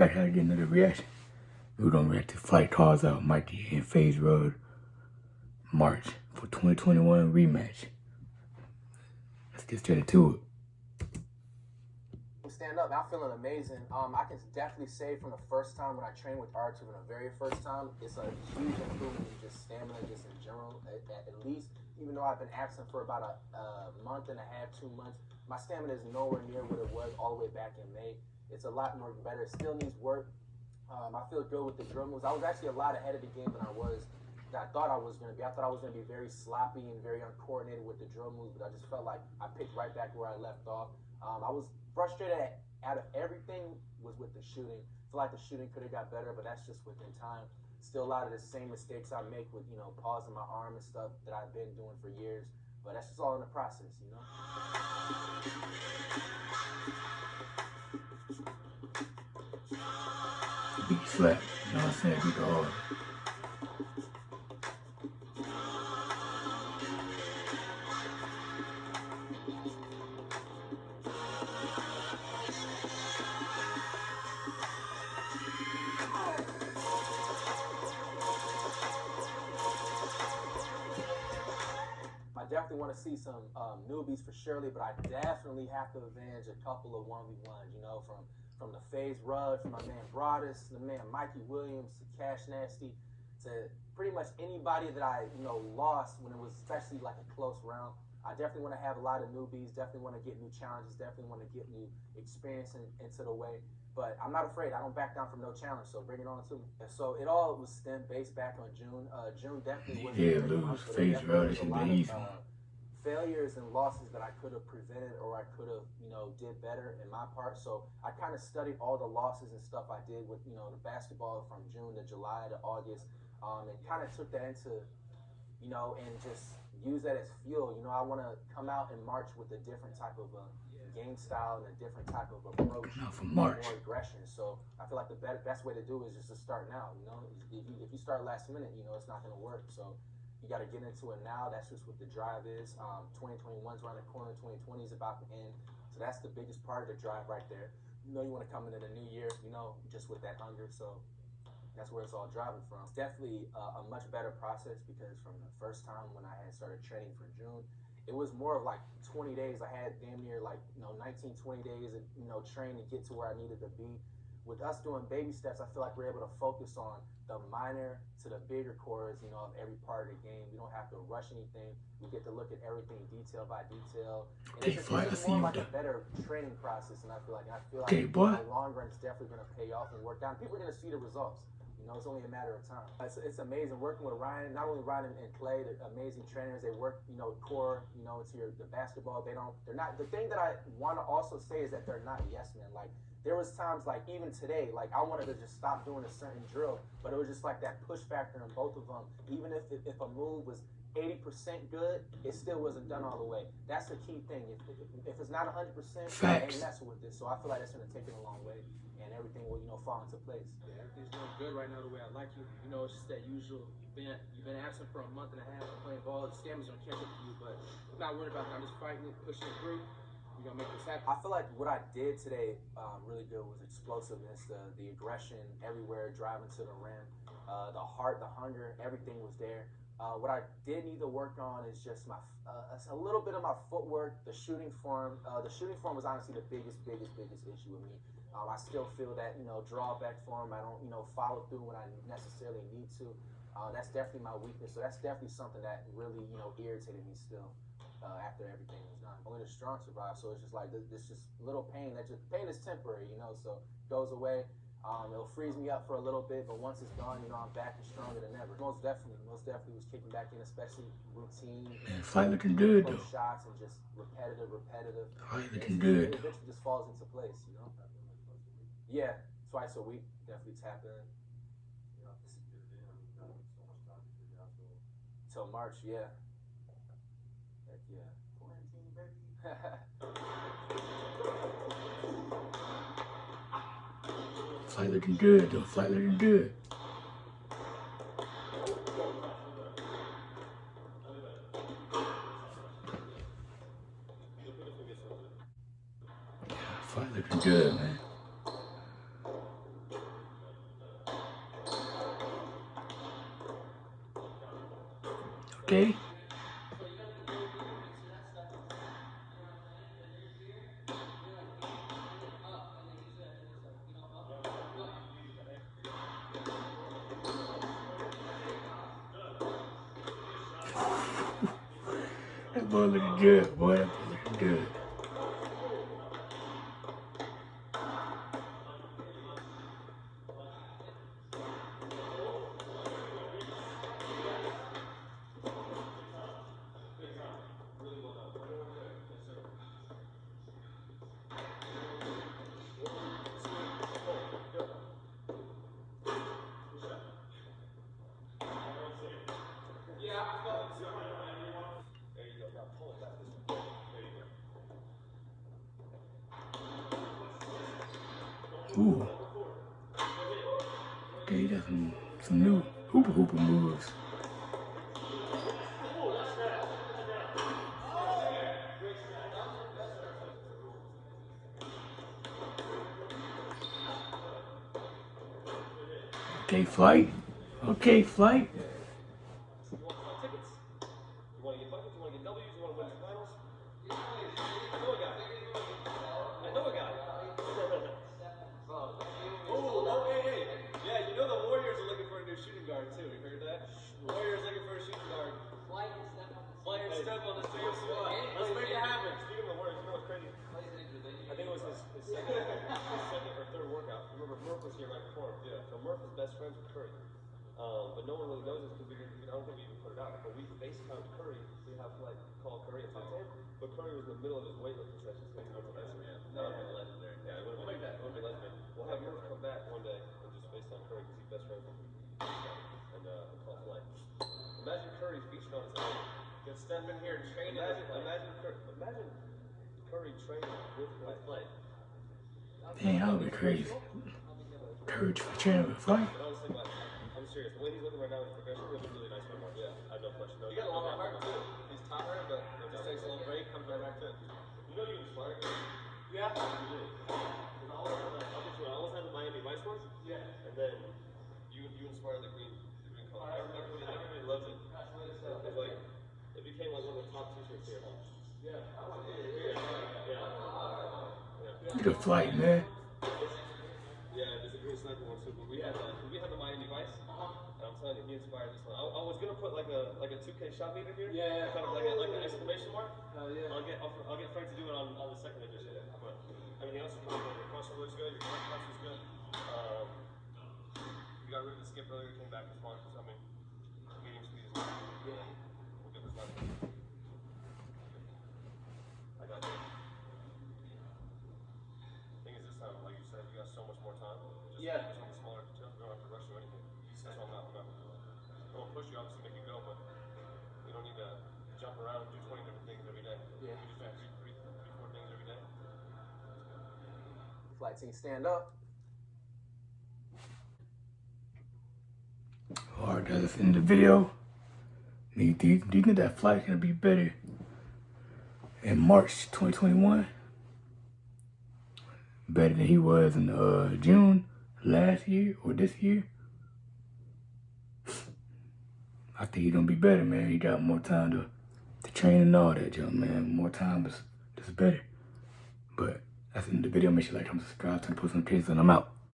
back at again another reaction. We're gonna react to fight cards out Mikey and Faze Road March for 2021 rematch. Let's get straight into it. Stand up, I'm feeling amazing. I can definitely say from the first time when I trained with R2 for the very first time, it's a huge improvement in just stamina, just in general. At least, even though I've been absent for about a month and a half, 2 months, my stamina is nowhere near what it was all the way back in May. It's a lot more better. It still needs work. I feel good with the drill moves. I was actually a lot ahead of the game than I thought I was going to be. I thought I was going to be very sloppy and very uncoordinated with the drill moves, but I just felt like I picked right back where I left off. I was frustrated out of everything was with the shooting. I feel like the shooting could have got better, but that's just within time. Still a lot of the same mistakes I make with, pausing my arm and stuff that I've been doing for years. But that's just all in the process, Beat slap, you know what I'm saying? Beat the hard. I definitely want to see some newbies for surely, but I definitely have to avenge a couple of 1v1s, from the Faze Rud, from my man Broadus, the man Mikey Williams, to Cash Nasty, to pretty much anybody that I, lost when it was especially like a close round. I definitely want to have a lot of newbies, definitely want to get new challenges, definitely want to get new experience into the way. But I'm not afraid. I don't back down from no challenge, so bring it on to me. So it all was based back on June. June definitely was Faze Road is easy. Failures and losses that I could have prevented or I could have, did better in my part. So I kind of studied all the losses and stuff I did with, the basketball from June to July to August, and kind of took that into, and just use that as fuel. I want to come out in March with a different type of game style and a different type of approach, more aggression. So I feel like the best way to do it is just to start now. If you start last minute, it's not going to work. So you got to get into it now. That's just what the drive is. 2021 is around the corner. 2020 is about to end. So that's the biggest part of the drive right there. You want to come into the new year, just with that hunger. So that's where it's all driving from. It's definitely a much better process because from the first time when I had started training for June, it was more of like 20 days. I had damn near 19, 20 days of, train to get to where I needed to be. With us doing baby steps, I feel like we're able to focus on the minor to the bigger cores, of every part of the game. We don't have to rush anything. We get to look at everything detail by detail. And it's more like a better training process, and I feel like in the long run, it's definitely going to pay off and work out. People are going to see the results. It's only a matter of time. It's amazing working with Ryan. Not only Ryan and Clay, the amazing trainers. They work, core, to the basketball. They're not. The thing that I want to also say is that they're not yes men. Like there was times, like even today, like I wanted to just stop doing a certain drill, but it was just like that push factor in both of them. Even if a move was 80% good, it still wasn't done all the way. That's the key thing. If it's not 100%, I ain't messing with this. So I feel like that's going to take it a long way, and everything will fall into place. Yeah, everything's going good right now the way I like you. It's just that usual. You've been absent for a month and a half playing ball. The stamina's gonna catch up to you, but I'm not worried about that. I'm just fighting it, pushing it through. We're gonna make this happen. I feel like what I did today really good was explosiveness, the aggression everywhere, driving to the rim, the heart, the hunger, everything was there. What I did need to work on is just a little bit of my footwork, the shooting form. The shooting form was honestly the biggest issue with me. I still feel that, drawback form. I don't, follow through when I necessarily need to. That's definitely my weakness. So that's definitely something that really, irritated me still after everything was done. Only the strong survive. So it's just like this just little pain. Pain is temporary, so it goes away. It'll freeze me up for a little bit, but once it's gone, I'm back and stronger than ever. Most definitely was kicking back in, especially routine. Man, fight looking good though. Shots and just repetitive. Fight looking good. It eventually just falls into place, Yeah, twice a week, definitely tap in. Till March, yeah. Heck yeah. Quarantine, baby. Fight looking good though. Fight looking good. Fight looking good, man. Okay. That boy looking good, boy. That boy looking good. Ooh. Okay, he got some new hooper moves. Okay, flight. Okay, flight. You want to sell tickets? You want to get buckets? You want to get W's? You want to win the finals? I know a guy. I know a guy. Oh, hey. Yeah, you know the Warriors are looking for a new shooting guard, too. You heard that? Warriors looking for a shooting guard. Flight and step on this big squad. Let's make it happen. Speaking of the Warriors, you know what's crazy? I think it was his second or third workout. Remember, Murph was here right before him. Yeah. So Murph is best friends with Curry. But no one really knows this because I don't think we even put it out. But we FaceTimed Curry. We have like called Curry and talked to him. But Curry was in the middle of his weightlifting session. So he went to that. That would be legendary. Yeah, it would be legendary. We'll have Murph come back one day and just FaceTime Curry because he's best friends with him. And call Flight. Imagine Curry featured on his own. Get Steph in here and train him. Imagine Curry training with Flight. Dang, that would be crazy. Courage for training with Flight. I'm serious. The way he's looking right now, he's progressing. He's a really nice one. Yeah, I have no question. You got a lot of heart too. He's tired, but just takes a little break, comes right back to it. You know you inspired me? Yeah. You did. I always had the Miami Vice ones. Yeah. And then you inspired the green color. Everybody loves it. It's like it became like one of the top t-shirts here. Yeah. Good Flight, man. Yeah, there's a green sniper one too. But we had the Miami Vice. And I'm telling you, he inspired this one. I was gonna put like a 2K shot meter here. Yeah. Kind of like an exclamation mark. Yeah. I'll get Frank to do it on the second edition. But everything else is good. Your crossover looks good. Your cross is good. You got rid of the skip earlier. Came back with smart. I mean, medium speed is good. Yeah. We'll get this done. I got it. Thing is, this time, like you said, you got so much more time. Just focus on the smaller details. You don't have to rush or anything. That's what I'm not. I won't push you, obviously, make you go, but you don't need to jump around and do 20 different things every day. Yeah. You just do three, 4 things every day. Flight team, stand up. Alright, that's in the video. Do you think that Flight's gonna be better in March 2021? Better than he was in June last year or this year? I think he's gonna be better, man. He got more time to train and all that, junk, man. More time is better. But that's in the video. Make sure you like, comment, subscribe, turn the post notifications, and I'm out.